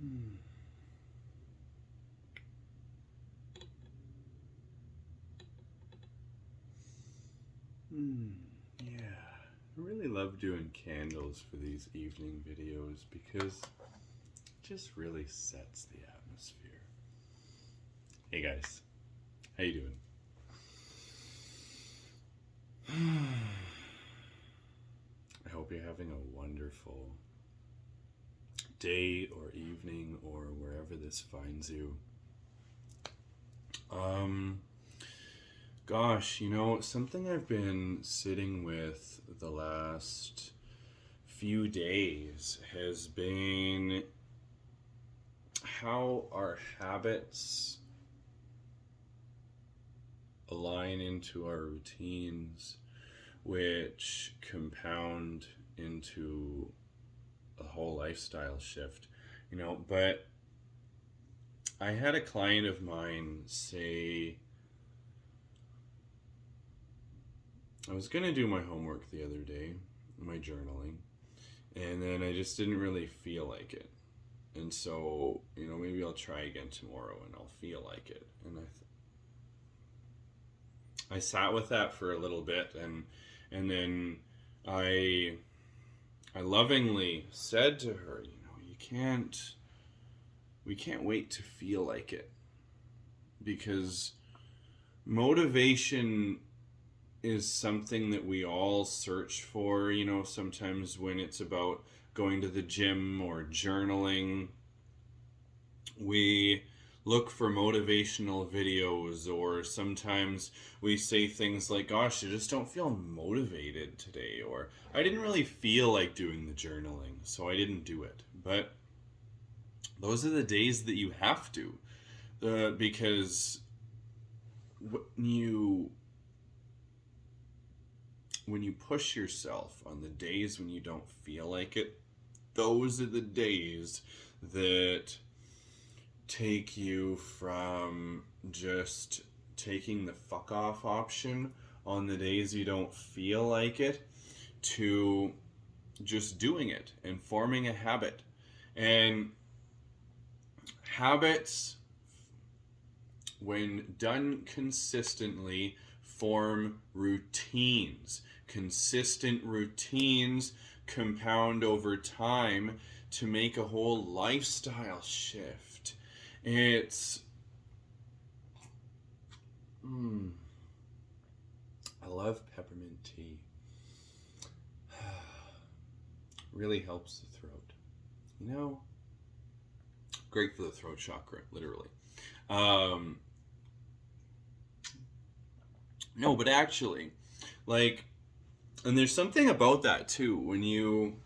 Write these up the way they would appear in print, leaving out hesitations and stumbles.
Hmm. Hmm. Yeah. I really love doing candles for these evening videos because it just really sets the atmosphere. Hey guys, how you doing? I hope you're having a wonderful day or evening or wherever this finds you. Um, Gosh, something I've been sitting with the last few days has been how our habits align into our routines, which compound into a whole lifestyle shift. But I had a client of mine say, I was going to do my homework the other day, my journaling, and then I just didn't really feel like it. And so, maybe I'll try again tomorrow and I'll feel like it. And I sat with that for a little bit, and then I I lovingly said to her, you can't we can't wait to feel like it, because motivation is something that we all search for. Sometimes when it's about going to the gym or journaling, we look for motivational videos, or sometimes we say things like, gosh, I just don't feel motivated today, or I didn't really feel like doing the journaling, so I didn't do it. But those are the days that you have to, because when you when you push yourself on the days when you don't feel like it, those are the days that take you from just taking the fuck off option on the days you don't feel like it to just doing it and forming a habit. And habits, when done consistently, form routines. Consistent routines compound over time to make a whole lifestyle shift. It's mm, I love peppermint tea. Really helps the throat. You know, great for the throat chakra, literally. Um, no, but actually, like, and there's something about that too. When you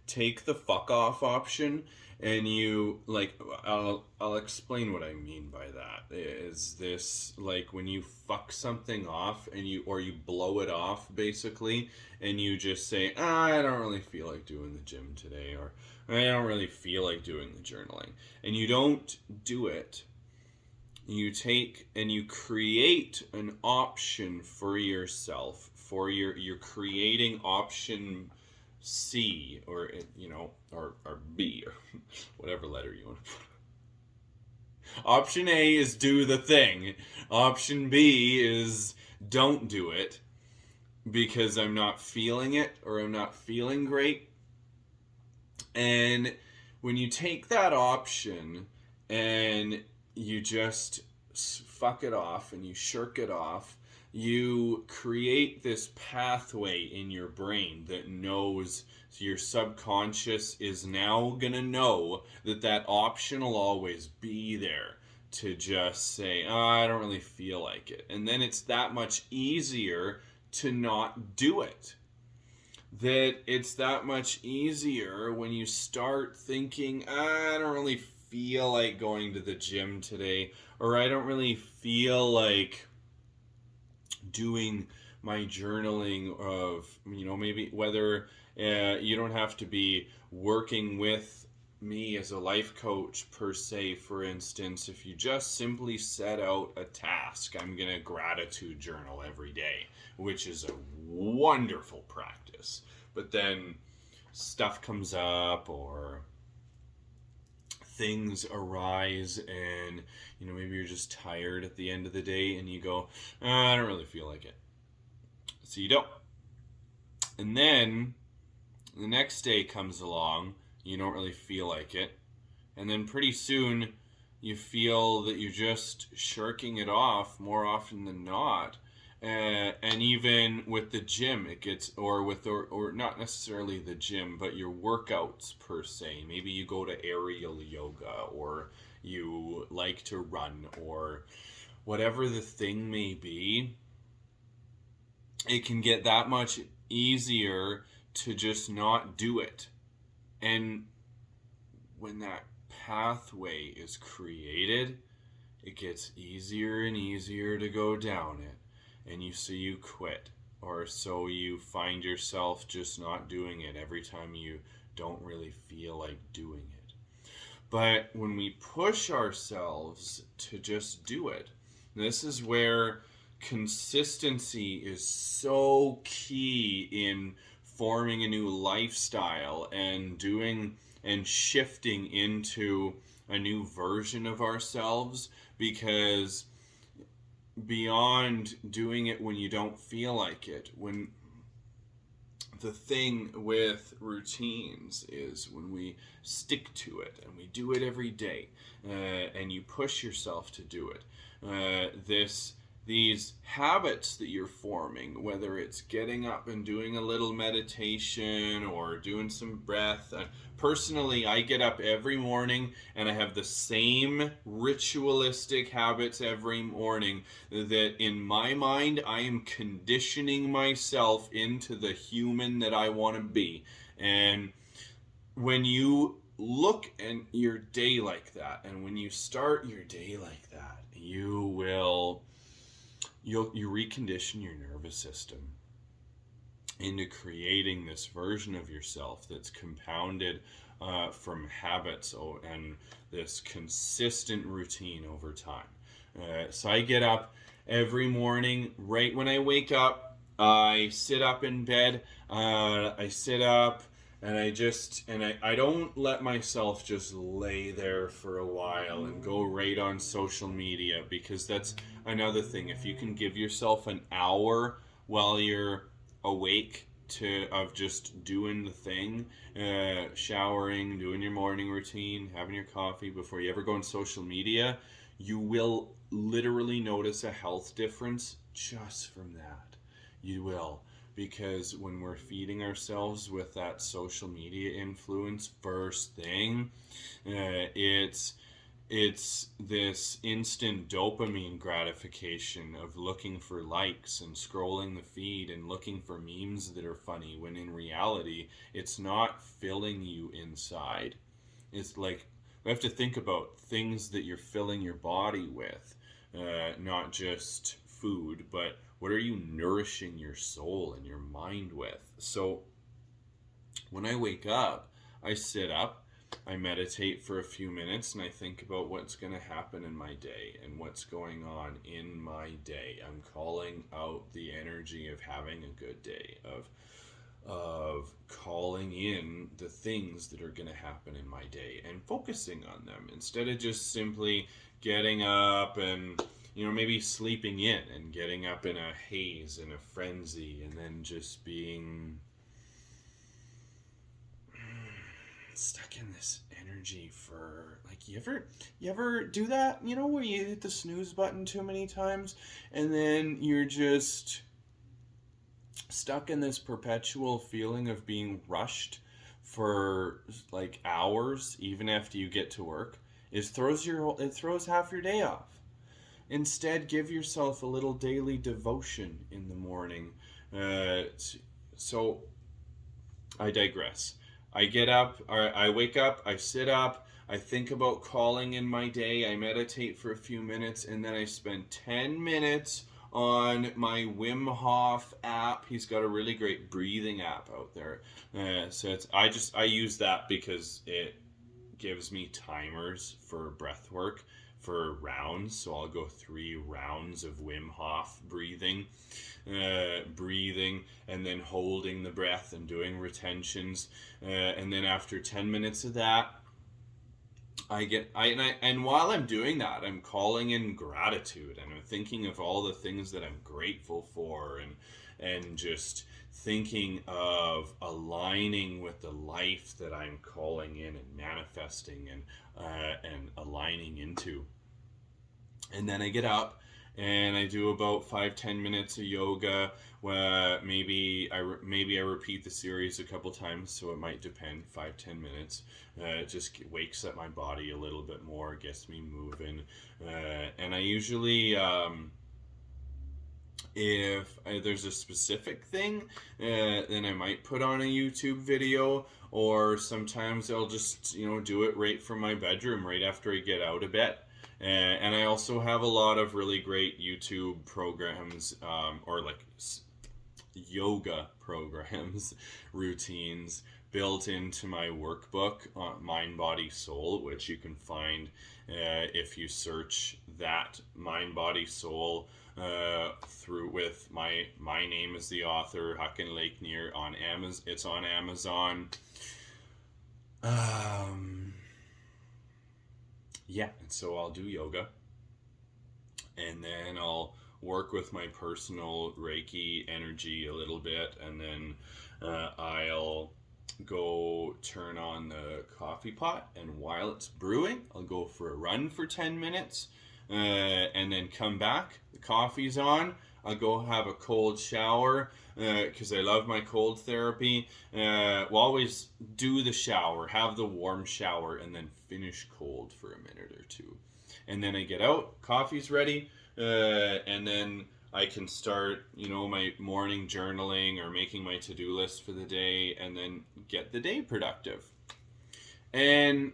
take the fuck off option, and you like, I'll explain what I mean by that. Is this like when you fuck something off and you blow it off basically, and you just say, I don't really feel like doing the gym today, or I don't really feel like doing the journaling, and you don't do it. You take and you create an option for yourself, for you're creating option C, or or B, or whatever letter you want to put. Option A is do the thing. Option B is don't do it because I'm not feeling it, or I'm not feeling great. And when you take that option and you just fuck it off and you shirk it off, you create this pathway in your brain that knows, so your subconscious is now gonna know that that option will always be there to just say, oh, I don't really feel like it. And then it's that much easier to not do it. That it's that much easier when you start thinking, I don't really feel like going to the gym today, or I don't really feel like doing my journaling of, maybe whether you don't have to be working with me as a life coach per se. For instance, if you just simply set out a task, I'm going to gratitude journal every day, which is a wonderful practice. But then stuff comes up, or things arise, and maybe you're just tired at the end of the day, and you go, I don't really feel like it, so you don't. And then the next day comes along, you don't really feel like it, and then pretty soon you feel that you're just shirking it off more often than not. And even with the gym, it gets, or not necessarily the gym, but your workouts per se. Maybe you go to aerial yoga, or you like to run, or whatever the thing may be. It can get that much easier to just not do it. And when that pathway is created, it gets easier and easier to go down it. And you quit, or so you find yourself just not doing it every time you don't really feel like doing it. But when we push ourselves to just do it, this is where consistency is so key in forming a new lifestyle and doing and shifting into a new version of ourselves. Because beyond doing it when you don't feel like it, when the thing with routines is when we stick to it and we do it every day, and you push yourself to do it, these habits that you're forming, whether it's getting up and doing a little meditation or doing some breath. Personally, I get up every morning and I have the same ritualistic habits every morning that in my mind I am conditioning myself into the human that I want to be. And when you look at your day like that, and when you start your day like that, you recondition your nervous system into creating this version of yourself that's compounded from habits and this consistent routine over time. So I get up every morning. Right when I wake up, I sit up in bed. I sit up and I don't let myself just lay there for a while and go right on social media, because that's another thing. If you can give yourself an hour while you're awake of just doing the thing, showering, doing your morning routine, having your coffee before you ever go on social media, you will literally notice a health difference just from that. You will. Because when we're feeding ourselves with that social media influence first thing, it's this instant dopamine gratification of looking for likes and scrolling the feed and looking for memes that are funny, when in reality it's not filling you inside. It's like, we have to think about things that you're filling your body with, not just food, but what are you nourishing your soul and your mind with? So when I wake up, I sit up, I meditate for a few minutes, and I think about what's going to happen in my day and what's going on in my day. I'm calling out the energy of having a good day, of calling in the things that are going to happen in my day and focusing on them, instead of just simply getting up and maybe sleeping in and getting up in a haze, in a frenzy, and then just being stuck in this energy for, like, you ever do that, where you hit the snooze button too many times and then you're just stuck in this perpetual feeling of being rushed for like hours, even after you get to work. It throws half your day off. Instead, give yourself a little daily devotion in the morning. So I digress. I get up, or I wake up, I sit up, I think about calling in my day, I meditate for a few minutes, and then I spend 10 minutes on my Wim Hof app. He's got a really great breathing app out there. I use that because it gives me timers for breath work for rounds. So I'll go 3 rounds of Wim Hof breathing, and then holding the breath and doing retentions. And then after 10 minutes of that, and while I'm doing that, I'm calling in gratitude, and I'm thinking of all the things that I'm grateful for, and just thinking of aligning with the life that I'm calling in and manifesting and aligning into. And then I get up and I do about 5-10 minutes of yoga. Where maybe I repeat the series a couple times, so it might depend. 5-10 minutes. It just wakes up my body a little bit more, gets me moving, and I usually. If there's a specific thing, then I might put on a YouTube video, or sometimes I'll just do it right from my bedroom right after I get out of bed. And I also have a lot of really great YouTube programs, or like yoga programs, routines built into my workbook, Mind, Body, Soul, which you can find if you search that Mind, Body, Soul through with my name as the author, Hakan Lake on Amazon. It's on Amazon. Yeah, and so I'll do yoga, and then I'll work with my personal Reiki energy a little bit, and then I'll go turn on the coffee pot, and while it's brewing, I'll go for a run for 10 minutes, and then come back. The coffee's on. I'll go have a cold shower because I love my cold therapy. We'll always do the shower, have the warm shower, and then finish cold for a minute or two. And then I get out, coffee's ready, and then I can start, my morning journaling or making my to-do list for the day, and then get the day productive. And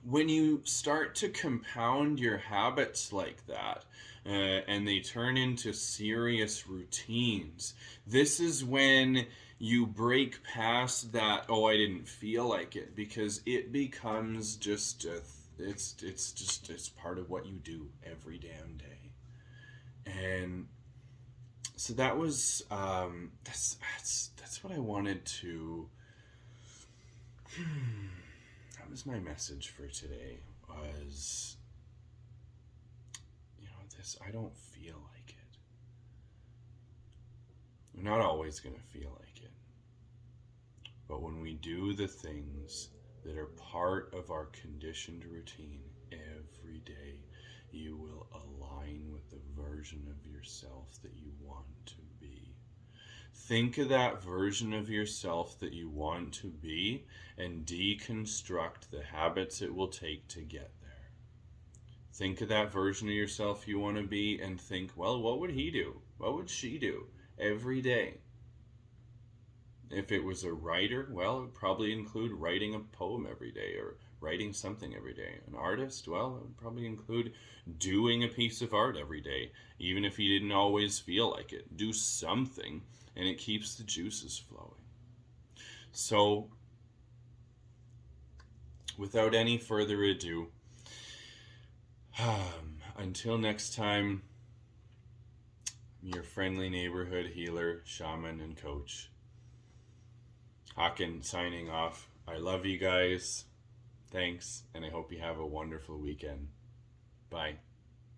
when you start to compound your habits like that, and they turn into serious routines, this is when you break past that, oh, I didn't feel like it, because it becomes just it's part of what you do every damn day. And so that was that's what I wanted to that was my message for today. Was this, I don't feel like it. We're not always going to feel like it. But when we do the things that are part of our conditioned routine every day, you will align with the version of yourself that you want to be. Think of that version of yourself that you want to be, and deconstruct the habits it will take to get there. Think of that version of yourself you want to be, and think, well, what would he do? What would she do every day? If it was a writer, well, it would probably include writing a poem every day, or writing something every day. An artist, well, it would probably include doing a piece of art every day, even if you didn't always feel like it. Do something, and it keeps the juices flowing. So, without any further ado, until next time, I'm your friendly neighborhood healer, shaman, and coach, Hakan, signing off. I love you guys. Thanks, and I hope you have a wonderful weekend. Bye.